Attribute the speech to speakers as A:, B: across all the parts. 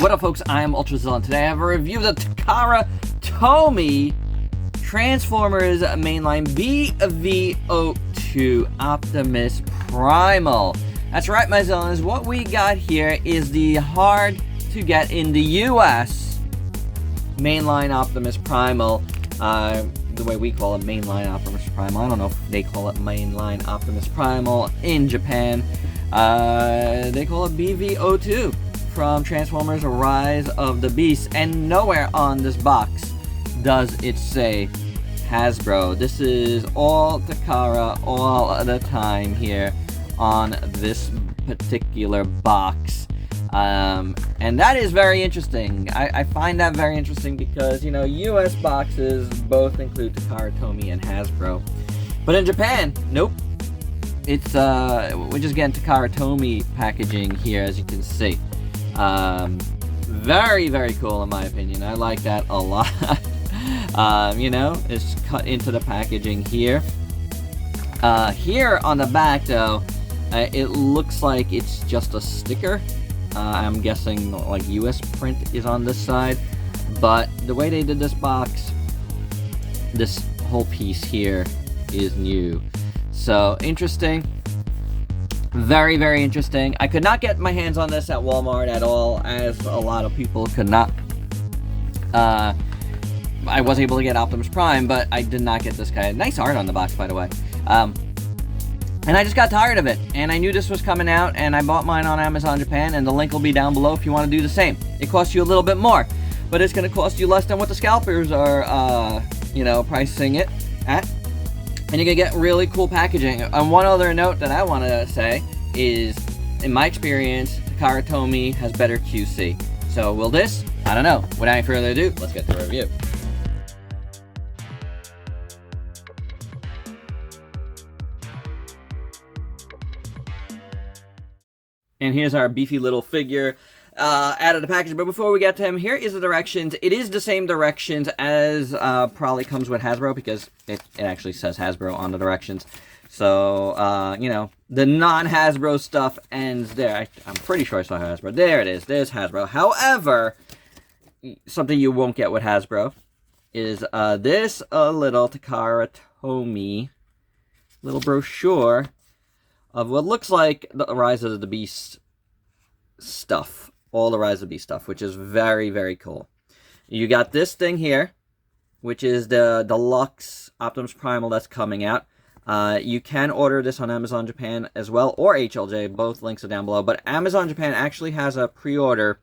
A: What up, folks? I am Ultrazillatoys, and today I have a review of the Takara Tomy Transformers Mainline VV02 Optimus Primal. That's right, my Zillans. What we got here is the hard to get in the US Mainline Optimus Primal. The way we call it, Mainline Optimus Primal. I don't know if they call it Mainline Optimus Primal in Japan. They call it BV02 from Transformers Rise of the Beasts, and nowhere on this box does it say Hasbro. This is all Takara all the time here on this particular box. And that is very interesting. I find that very interesting because, you know, US boxes both include Takara Tomy and Hasbro. But in Japan, nope. It's, we're just getting Takara Tomy packaging here, as you can see. Very, very cool in my opinion. I like that a lot. You know, it's cut into the packaging here. Here on the back, though, it looks like it's just a sticker. I'm guessing like US print is on this side, but the way they did this box, this whole piece here is new. So interesting. Very, very interesting. I could not get my hands on this at Walmart at all, as a lot of people could not. I was able to get Optimus Prime, but I did not get this guy. Nice art on the box, by the way. And I just got tired of it, and I knew this was coming out, and I bought mine on Amazon Japan, and the link will be down below if you want to do the same. It costs you a little bit more, but it's going to cost you less than what the scalpers are, you know, pricing it at. And you're going to get really cool packaging. And one other note that I want to say is, in my experience, Takara Tomy has better QC. So will this? I don't know. Without any further ado, let's get to the review. And here's our beefy little figure out of the package. But before we get to him, here is the directions. It is the same directions as probably comes with Hasbro, because it actually says Hasbro on the directions. So, you know, the non-Hasbro stuff ends there. I'm pretty sure I saw Hasbro. There it is. There's Hasbro. However, something you won't get with Hasbro is this little Takara Tomy little brochure of what looks like the Rise of the Beast stuff. All the Rise of the Beast stuff, which is very, very cool. You got this thing here, which is the Deluxe Optimus Primal that's coming out. You can order this on Amazon Japan as well, or HLJ. Both links are down below. But Amazon Japan actually has a pre-order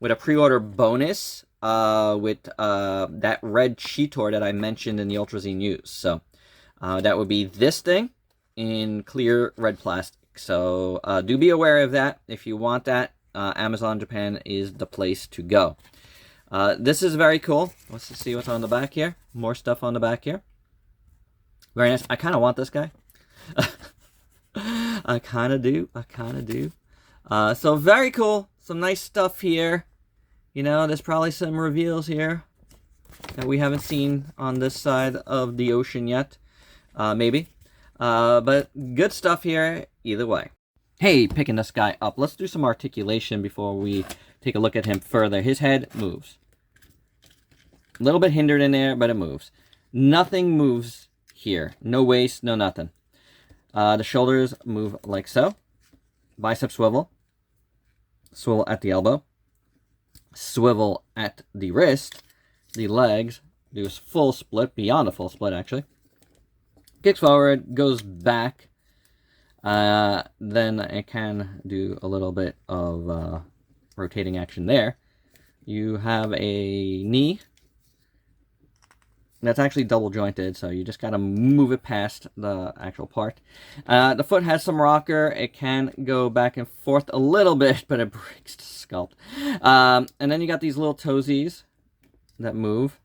A: with a pre-order bonus with that red Cheetor that I mentioned in the Ultrazine news. So that would be this thing in clear red plastic. So do be aware of that. If you want that, Amazon Japan is the place to go. This is very cool. Let's see what's on the back here. More stuff on the back here. Very nice. I kind of want this guy. I kind of do. So very cool. Some nice stuff here. You know, there's probably some reveals here that we haven't seen on this side of the ocean yet. Maybe. But good stuff here either way. Hey, picking this guy up. Let's do some articulation before we take a look at him further. His head moves. A little bit hindered in there, but it moves. Nothing moves here. No waist, no nothing. The shoulders move like so. Bicep swivel. Swivel at the elbow. Swivel at the wrist. The legs do a full split, beyond a full split actually. Kicks forward, goes back. Then it can do a little bit of rotating action there. You have a knee that's actually double jointed, so you just gotta move it past the actual part. The foot has some rocker. It can go back and forth a little bit, but it breaks the sculpt. And then you got these little toesies that move.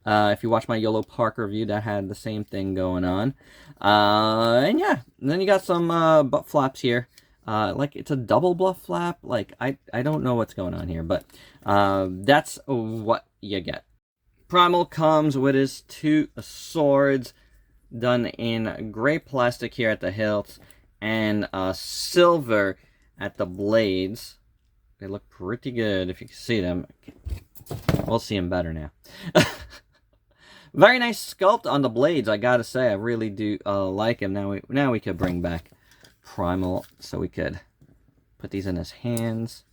A: If you watch my YOLO Park review, that had the same thing going on. And yeah, and then you got some butt flaps here. Like it's a double butt flap. Like I don't know what's going on here, but that's what you get. Primal comes with his two swords done in gray plastic here at the hilts and silver at the blades. They look pretty good if you can see them. We'll see them better now. Very nice sculpt on the blades, I gotta say. I really do like him. Now we could bring back Primal, so we could put these in his hands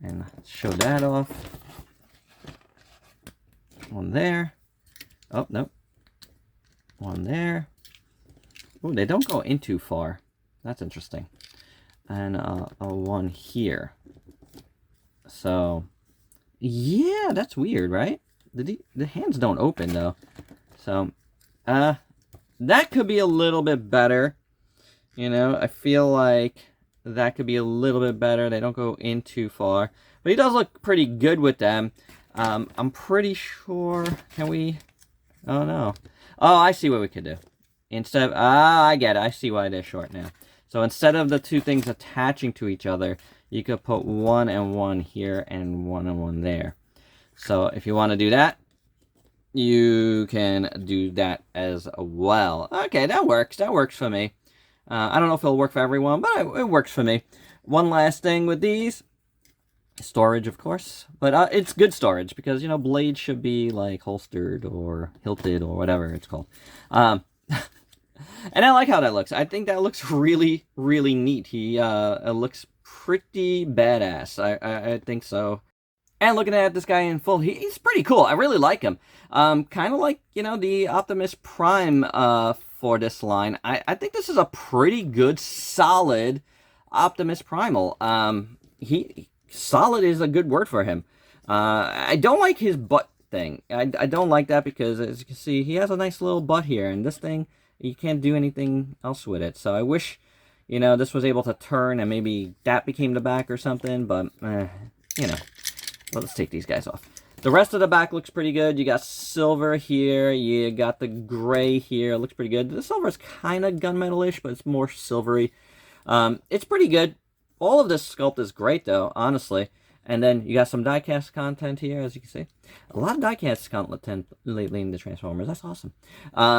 A: and show that off. One there. Oh, nope. One there. Oh, they don't go in too far. That's interesting. And a one here. So, yeah, that's weird, right? The hands don't open, though. So, that could be a little bit better. You know, I feel like that could be a little bit better. They don't go in too far. But he does look pretty good with them. I'm pretty sure... Can we... Oh, no. Oh, I see what we could do. Instead of... I get it. I see why they're short now. So instead of the two things attaching to each other, you could put one and one here and one there. So if you want to do that, you can do that as well. Okay, that works. That works for me. I don't know if it'll work for everyone, but it works for me. One last thing with these. Storage, of course. But it's good storage because, you know, blades should be, like, holstered or hilted or whatever it's called. And I like how that looks. I think that looks really, really neat. It looks pretty badass. I think so. And looking at this guy in full, he's pretty cool. I really like him. Kind of like, you know, the Optimus Prime for this line. I think this is a pretty good, solid Optimus Primal. Solid is a good word for him. I don't like his butt thing. I don't like that because, as you can see, he has a nice little butt here. And this thing, you can't do anything else with it. So I wish, you know, this was able to turn and maybe that became the back or something. But, you know. Well, let's take these guys off. The rest of the back looks pretty good. You got silver here. You got the gray here. It looks pretty good. The silver is kind of gunmetal-ish, but it's more silvery. It's pretty good. All of this sculpt is great, though, honestly. And then you got some die-cast content here, as you can see. A lot of die-cast content lately in the Transformers. That's awesome.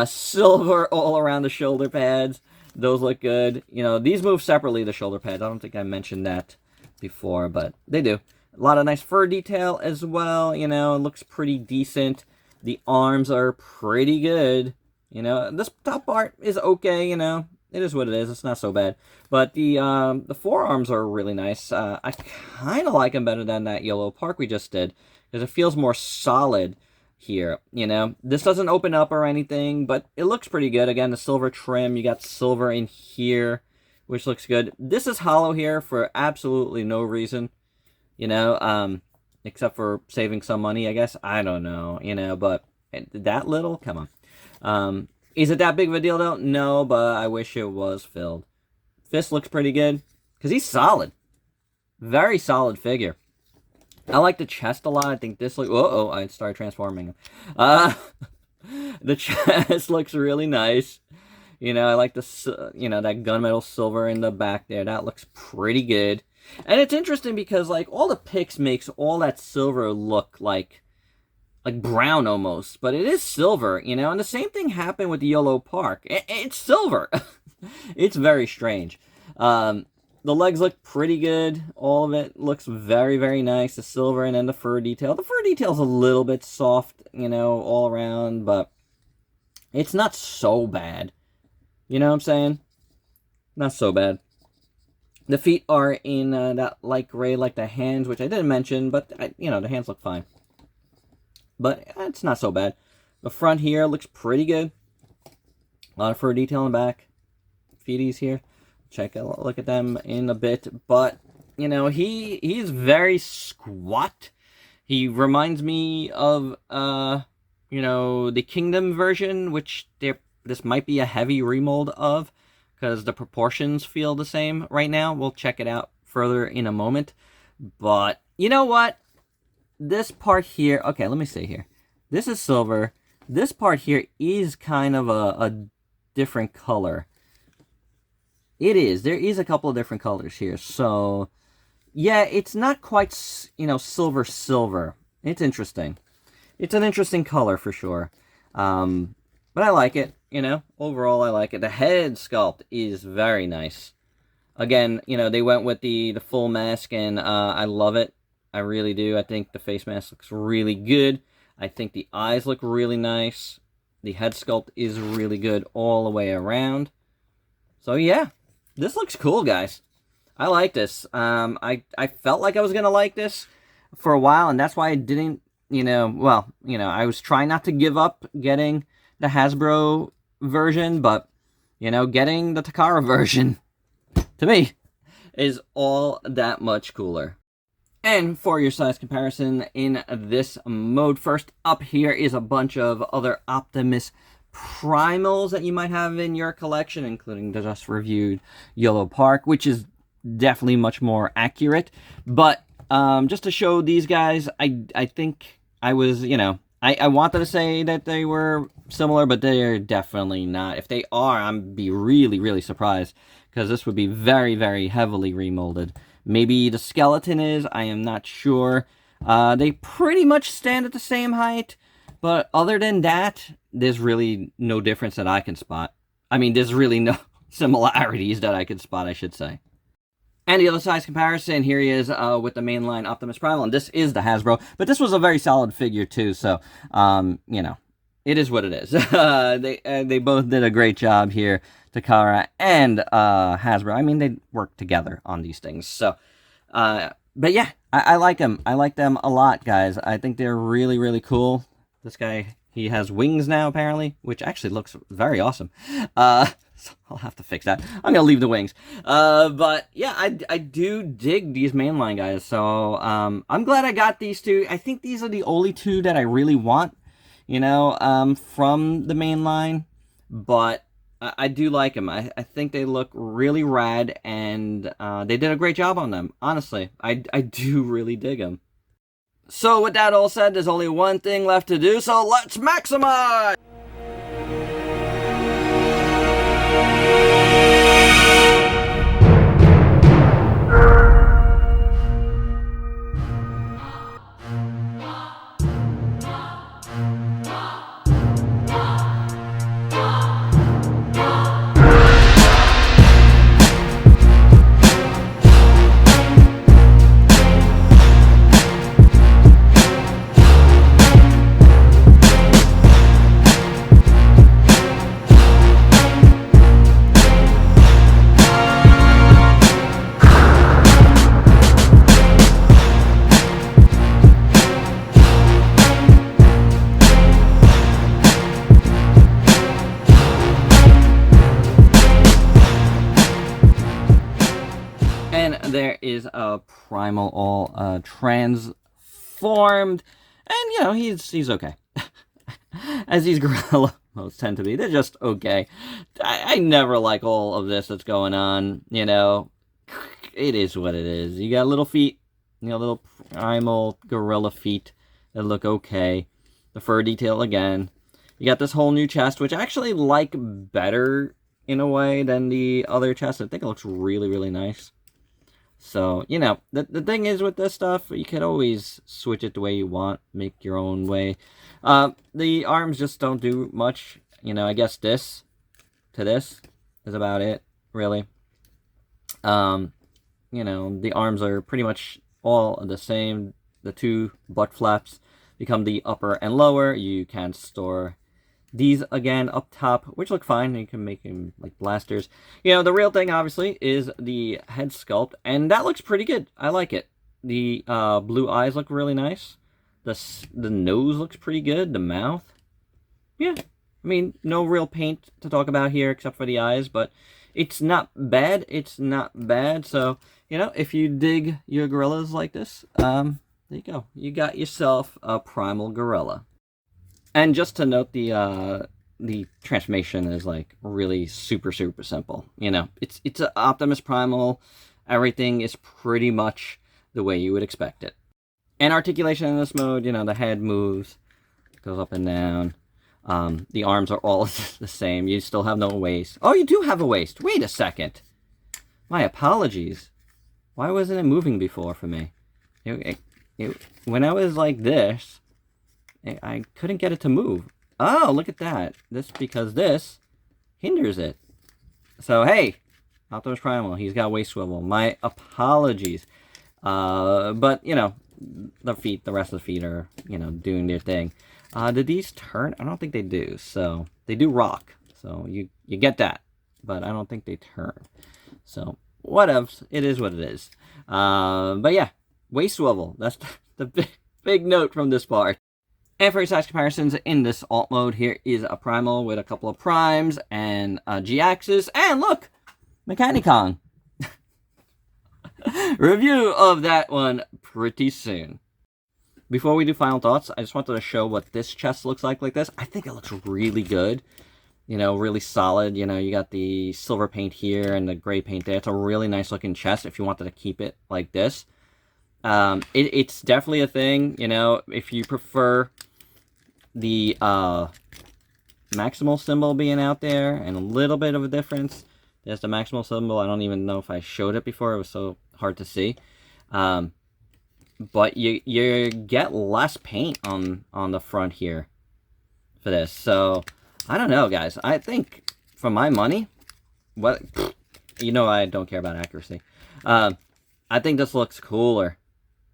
A: Silver all around the shoulder pads. Those look good. You know, these move separately, the shoulder pads. I don't think I mentioned that before, but they do. A lot of nice fur detail as well, you know, it looks pretty decent. The arms are pretty good, you know. This top part is okay, you know. It is what it is, it's not so bad. But the forearms are really nice. I kind of like them better than that Yellow Park we just did, because it feels more solid here, you know. This doesn't open up or anything, but it looks pretty good. Again, the silver trim, you got silver in here, which looks good. This is hollow here for absolutely no reason. You know, except for saving some money, I guess. I don't know, you know, but that little? Come on. Is it that big of a deal, though? No, but I wish it was filled. Fist looks pretty good, because he's solid. Very solid figure. I like the chest a lot. I think this looks... Uh-oh, I started transforming him. The chest looks really nice. You know, I like the, you know, that gunmetal silver in the back there. That looks pretty good. And it's interesting because, like, all the pics makes all that silver look like brown almost. But it is silver, you know? And the same thing happened with the Yellow Park. It's silver. It's very strange. The legs look pretty good. All of it looks very, very nice. The silver and then the fur detail. The fur detail's a little bit soft, you know, all around. But it's not so bad. You know what I'm saying? Not so bad. The feet are in that light gray, like the hands, which I didn't mention, but, you know, the hands look fine. But it's not so bad. The front here looks pretty good. A lot of fur detail in the back. Feeties here. Check a look at them in a bit. But, you know, he's very squat. He reminds me of, you know, the Kingdom version, which this might be a heavy remold of, because the proportions feel the same right now. We'll check it out further in a moment. But, you know what? This part here... Okay, let me see here. This is silver. This part here is kind of a different color. It is. There is a couple of different colors here. So, yeah, it's not quite, you know, silver. It's interesting. It's an interesting color for sure. But I like it. You know, overall, I like it. The head sculpt is very nice. Again, you know, they went with the full mask, and I love it. I really do. I think the face mask looks really good. I think the eyes look really nice. The head sculpt is really good all the way around. So yeah, this looks cool, guys. I like this. I felt like I was gonna like this for a while, and that's why I didn't, you know, well, you know, I was trying not to give up getting the Hasbro version, but, you know, getting the Takara version, to me, is all that much cooler. And for your size comparison in this mode, first up here is a bunch of other Optimus Primals that you might have in your collection, including the just reviewed Yellow Park, which is definitely much more accurate. But just to show these guys, I think I was, you know, I wanted to say that they were similar, but they're definitely not. If they are, I'd be really, really surprised, because this would be very, very heavily remolded. Maybe the skeleton is, I am not sure. They pretty much stand at the same height, but other than that, there's really no difference that I can spot. I mean, there's really no similarities that I can spot, I should say. And the other size comparison, here he is with the mainline Optimus Primal, and this is the Hasbro, but this was a very solid figure too, so, you know, it is what it is. They both did a great job here, Takara and Hasbro. I mean, they work together on these things, so, but yeah, I like them. I like them a lot, guys. I think they're really, really cool. This guy, he has wings now, apparently, which actually looks very awesome. So I'll have to fix that. I'm gonna leave the wings. But yeah, I do dig these mainline guys. So I'm glad I got these two. I think these are the only two that I really want, you know, from the mainline. But I do like them. I think they look really rad, and they did a great job on them. Honestly, I do really dig them. So with that all said, there's only one thing left to do. So let's maximize! There is a Primal all transformed, and you know, he's okay. As these gorilla modes tend to be, they're just okay. I never like all of this that's going on, you know. It is what it is. You got little feet, you know, little Primal gorilla feet that look okay. The fur detail again. You got this whole new chest, which I actually like better in a way than the other chest. I think it looks really, really nice. So, you know, the thing is with this stuff, you can always switch it the way you want, make your own way. The arms just don't do much. You know, I guess this to this is about it, really. You know, the arms are pretty much all the same. The two butt flaps become the upper and lower. You can store these again up top, which look fine. You can make them like blasters. You know, the real thing, obviously, is the head sculpt, and that looks pretty good. I like it. The blue eyes look really nice. The nose looks pretty good. The mouth, yeah. I mean, no real paint to talk about here except for the eyes, but it's not bad. It's not bad. So, you know, if you dig your gorillas like this, there you go. You got yourself a Primal Gorilla. And just to note, the transformation is like really super simple. You know, it's an Optimus Primal. Everything is pretty much the way you would expect it. And articulation in this mode, you know, the head moves, goes up and down. The arms are all the same. You still have no waist. Oh, you do have a waist. Wait a second. My apologies. Why wasn't it moving before for me? When I was like this, I couldn't get it to move. Oh, look at that. Because this hinders it. So, hey, Optimus Primal. He's got waist swivel. My apologies. But, you know, the rest of the feet are, you know, doing their thing. Did these turn? I don't think they do. So, they do rock. So, you get that. But I don't think they turn. So, whatevs. It is what it is. But yeah, waist swivel. That's the big note from this part. And for your size comparisons in this alt mode, here is a Primal with a couple of primes and a G-axis. And look! Mechanicon. Review of that one pretty soon. Before we do final thoughts, I just wanted to show what this chest looks like this. I think it looks really good. You know, really solid. You know, you got the silver paint here and the gray paint there. It's a really nice looking chest if you wanted to keep it like this. It's definitely a thing, you know, if you prefer the maximal symbol being out there and a little bit of a difference. There's the maximal symbol. I don't even know if I showed it before. It was so hard to see. But you get less paint on the front here for this. So, I don't know, guys. I think, for my money, what, you know I don't care about accuracy. I think this looks cooler.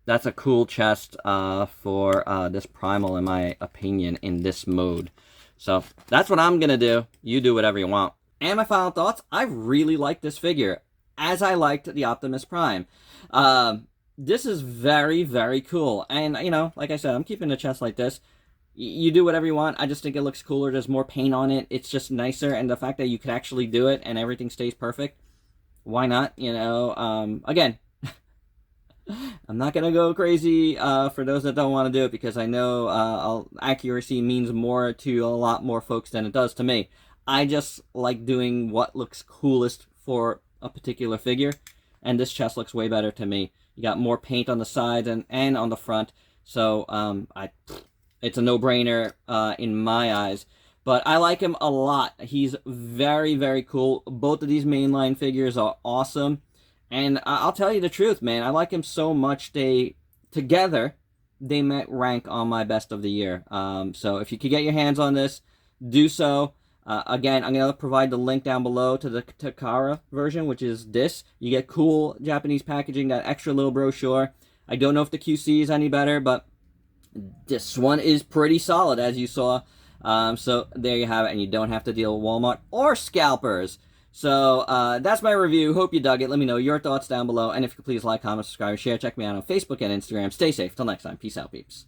A: That's a cool chest for this Primal, in my opinion, in this mode. So, that's what I'm going to do. You do whatever you want. And my final thoughts, I really like this figure, as I liked the Optimus Prime. This is very, very cool. And, you know, like I said, I'm keeping the chest like this. You do whatever you want. I just think it looks cooler. There's more paint on it. It's just nicer. And the fact that you could actually do it and everything stays perfect, why not? You know, again, I'm not going to go crazy for those that don't want to do it, because I know accuracy means more to a lot more folks than it does to me. I just like doing what looks coolest for a particular figure, and this chest looks way better to me. You got more paint on the sides and on the front, so it's a no-brainer in my eyes. But I like him a lot. He's very, very cool. Both of these mainline figures are awesome. And I'll tell you the truth, man. I like him so much. Together, they might rank on my best of the year. So if you could get your hands on this, do so. Again, I'm going to provide the link down below to the Takara version, which is this. You get cool Japanese packaging, that extra little brochure. I don't know if the QC is any better, but this one is pretty solid, as you saw. So there you have it, and you don't have to deal with Walmart or scalpers. So that's my review. Hope you dug it. Let me know your thoughts down below. And if you could please like, comment, subscribe, share. Check me out on Facebook and Instagram. Stay safe. Till next time. Peace out, peeps.